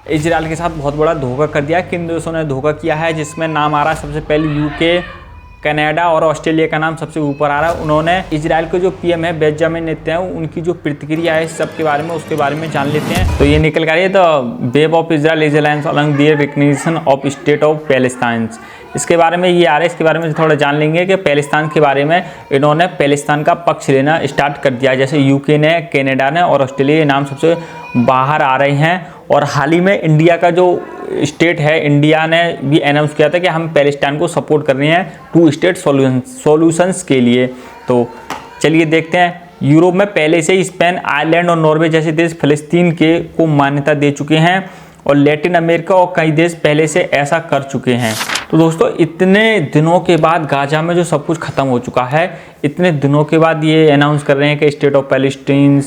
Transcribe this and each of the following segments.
Israel के साथ बहुत बड़ा धोखा कर दिया। किन देशों ने धोखा किया है, जिसमें नाम आ रहा है सबसे पहले यूके, कनाडा और ऑस्ट्रेलिया का नाम सबसे ऊपर आ रहा है। उन्होंने इजराइल के जो पीएम है बेंजामिन नेतन्याहू, उनकी जो प्रतिक्रिया है इस सब के बारे में, उसके बारे में जान लेते हैं। तो ये निकल कर है the web of Israel is alliance along the recognition of state of Palestine. इसके बारे में ये आ रहा है, इसके बारे में थोड़ा जान लेंगे कि पैलेस्टाइन के बारे में इन्होंने पैलेस्टाइन का पक्ष लेना स्टार्ट कर दिया। जैसे यूके ने, कनाडा ने और ऑस्ट्रेलिया, ये नाम सबसे बाहर आ रहे हैं। और हाल ही में इंडिया का जो स्टेट है, इंडिया ने भी अनाउंस किया था कि हम पैलेस्टाइन को सपोर्ट कर रहे हैं 2 स्टेट सॉल्यूशंस के लिए। तो चलिए देखते हैं। यूरोप में पहले से ही स्पेन, आयरलैंड और नॉर्वे जैसे देश फ़लस्तीन के को मान्यता दे चुके हैं और लैटिन अमेरिका और कई देश पहले से ऐसा कर चुके हैं। तो दोस्तों, इतने दिनों के बाद गाजा में जो सब कुछ ख़त्म हो चुका है, इतने दिनों के बाद ये अनाउंस कर रहे हैं कि state of Palestine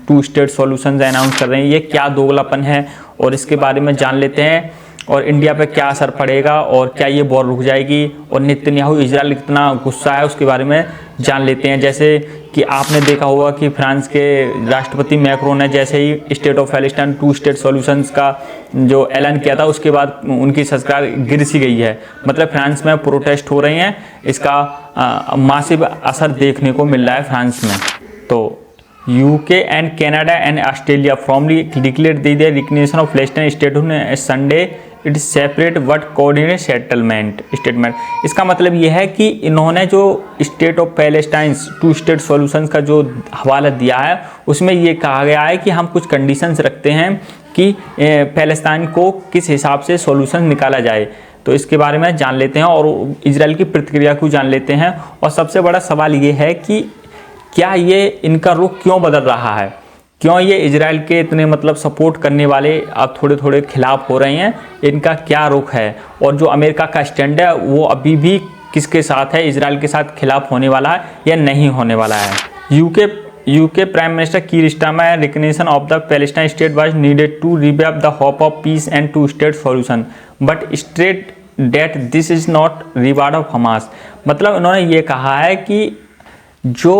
2 state solutions announce कर रहे हैं। ये क्या दोगलापन है और इसके बारे में जान लेते हैं। और इंडिया पे क्या असर पड़ेगा और क्या ये वॉर रुक जाएगी और नेतन्याहू इजराइल इतना गुस्सा है उसके बारे में जान लेते हैं। जैसे कि आपने देखा होगा कि फ्रांस के राष्ट्रपति मैक्रोन ने जैसे ही state of Palestine 2 state solutions का जो ऐलान किया था, उसके बाद उनकी सरकार गिर सी गई है। मतलब फ्रांस में प्रोटेस्ट हो रहे हैं, इसका मासिव असर देखने को मिल रहा है फ्रांस में। तो UK and Canada and Australia formally declared their recognition of Palestine state on Sunday. It is separate but coordinated settlement statement. इसका मतलब ये है कि इन्होंने जो state of Palestine 2 state solutions का जो हवाला दिया है, उसमें ये कहा गया है कि हम कुछ कंडीशंस रखते हैं कि पैलेस्टाइन को किस हिसाब से सॉल्यूशन निकाला जाए। तो इसके बारे में जान लेते हैं और इजराइल की प्रतिक्रिया को जान लेते हैं। और सबसे बड़ा सवाल ये है कि क्या ये इनका रुख क्यों बदल रहा है, क्यों ये इजराइल के इतने मतलब सपोर्ट करने वाले अब थोड़े थोड़े खिलाफ हो रहे हैं, इनका क्या रुख है। और जो अमेरिका का स्टैंड है वो अभी भी किसके साथ है, इजराइल के साथ खिलाफ होने वाला है या नहीं होने वाला है। UK prime minister Keir Starmer recognition of the Palestine state was needed to revive the hope of peace and 2 state solution but state that this is not reward of Hamas. मतलब उन्होंने ये कहा है कि जो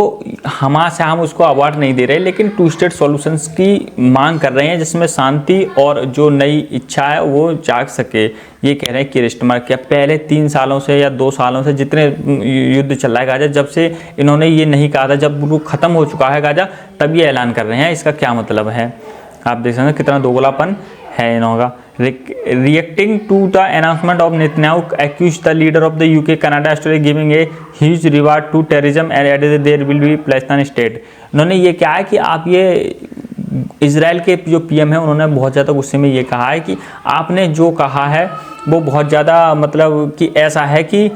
हमास है हम उसको अवार्ड नहीं दे रहे, लेकिन 2 स्टेट सॉल्यूशंस की मांग कर रहे हैं जिसमें शांति और जो नई इच्छा है वो जाग सके। ये कह रहे हैं कीर स्टारमर। क्या पहले 3 सालों से या 2 सालों से जितने युद्ध चल रहा है गाजा, जब से इन्होंने ये नहीं कहा था, जब वो ख़त्म हो चुका है गाजा तब ये ऐलान कर रहे हैं। इसका क्या मतलब है, आप देख सकते हैं कितना दोगलापन है इन्हों का। Reacting to the announcement of Netanyahu accused the leader of the UK, Canada, Australia giving a huge reward to terrorism and added that there will be Palestine state. उन्होंने ये कहा है कि आप ये इजराइल के जो पीएम है उन्होंने बहुत ज़्यादा गुस्से में ये कहा है कि आपने जो कहा है वो बहुत ज़्यादा मतलब कि ऐसा है कि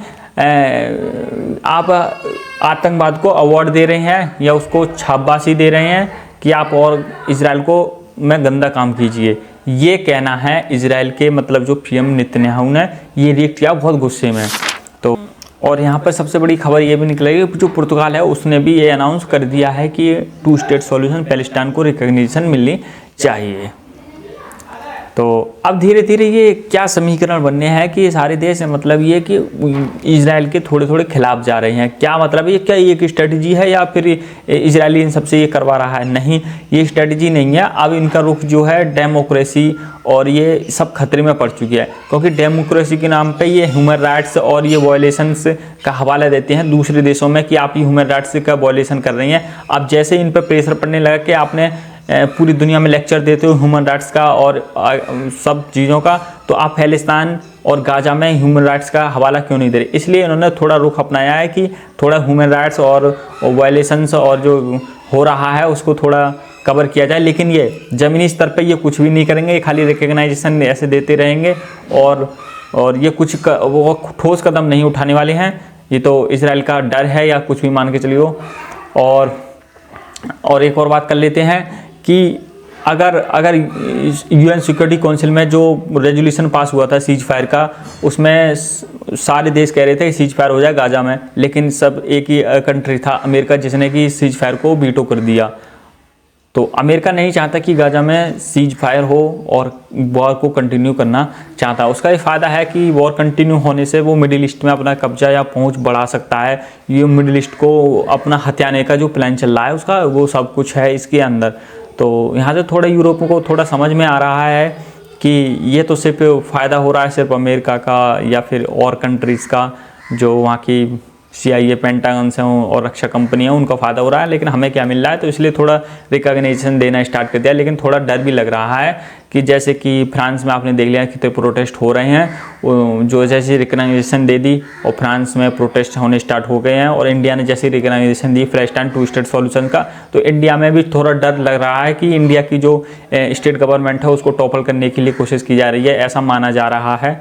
आप आतंकवाद को अवार्ड दे रहे हैं या उसको शाबाशी दे रहे हैं कि आप और इजराइल को में गंदा काम कीजिए। ये कहना है इजराइल के मतलब जो पीएम नेतन्याहू ने ये रिएक्ट किया बहुत गुस्से में। तो और यहाँ पर सबसे बड़ी खबर ये भी निकलेगी कि जो पुर्तगाल है उसने भी ये अनाउंस कर दिया है कि 2 स्टेट सॉल्यूशन पैलेस्टाइन को रिकग्निशन मिलनी चाहिए। तो अब धीरे धीरे ये क्या समीकरण बनने हैं कि ये सारे देश मतलब ये कि इजराइल के थोड़े थोड़े खिलाफ जा रहे हैं। क्या मतलब ये, क्या ये एक स्ट्रेटजी है या फिर इजरायली इन सबसे ये करवा रहा है? नहीं, ये स्ट्रेटजी नहीं है। अब इनका रुख जो है डेमोक्रेसी और ये सब खतरे में पड़ चुकी है, क्योंकि डेमोक्रेसी के नाम पे ये ह्यूमन राइट्स और ये वायलेशंस का हवाला देते हैं दूसरे देशों में कि आप ये ह्यूमन राइट्स का वायलेशन कर रही हैं। अब जैसे इन पर प्रेशर पड़ने लगा कि आपने पूरी दुनिया में लेक्चर देते हो ह्यूमन राइट्स का और सब चीज़ों का, तो आप पैलेस्टाइन और गाजा में ह्यूमन राइट्स का हवाला क्यों नहीं दे रहे। इसलिए इन्होंने थोड़ा रुख अपनाया है कि थोड़ा ह्यूमन राइट्स और वायलेशंस और जो हो रहा है उसको थोड़ा कवर किया जाए। लेकिन ये ज़मीनी स्तर पे ये कुछ भी नहीं करेंगे, ये खाली रिकग्नाइजेशन ऐसे देते रहेंगे और ये कुछ वो ठोस कदम नहीं उठाने वाले हैं। ये तो इजराइल का डर है या कुछ भी मान के चलिए। और एक और बात कर लेते हैं कि अगर UN सिक्योरिटी काउंसिल में जो रेजोल्यूशन पास हुआ था सीज फायर का, उसमें सारे देश कह रहे थे कि सीज फायर हो जाए गाजा में, लेकिन सब एक ही कंट्री था अमेरिका जिसने कि सीज फायर को वीटो कर दिया। तो अमेरिका नहीं चाहता कि गाजा में सीज फायर हो और वॉर को कंटिन्यू करना चाहता। उसका ये फ़ायदा है कि वॉर कंटिन्यू होने से वो मिडिल ईस्ट में अपना कब्जा या पहुंच बढ़ा सकता है। ये मिडिल ईस्ट को अपना हथियाने का जो प्लान चल रहा है उसका वो सब कुछ है इसके अंदर। तो यहाँ से थोड़ा यूरोप को थोड़ा समझ में आ रहा है कि ये तो सिर्फ फ़ायदा हो रहा है सिर्फ अमेरिका का या फिर और कंट्रीज़ का, जो वहाँ की CIA, पेंटागन से और रक्षा कंपनियाँ, उनका फ़ायदा हो रहा है, लेकिन हमें क्या मिल रहा है। तो इसलिए थोड़ा रिकॉग्निशन देना स्टार्ट कर दिया, लेकिन थोड़ा डर भी लग रहा है कि जैसे कि फ्रांस में आपने देख लिया कितने प्रोटेस्ट हो रहे हैं, जो जैसे रिकॉग्निशन दे दी और फ्रांस में प्रोटेस्ट होने स्टार्ट हो गए हैं, और इंडिया ने जैसे रिकॉग्निशन दी पैलेस्टाइन 2 स्टेट सॉल्यूशन का, तो इंडिया में भी थोड़ा डर लग रहा है कि इंडिया की जो स्टेट गवर्नमेंट है उसको टॉपल करने के लिए कोशिश की जा रही है, ऐसा माना जा रहा है।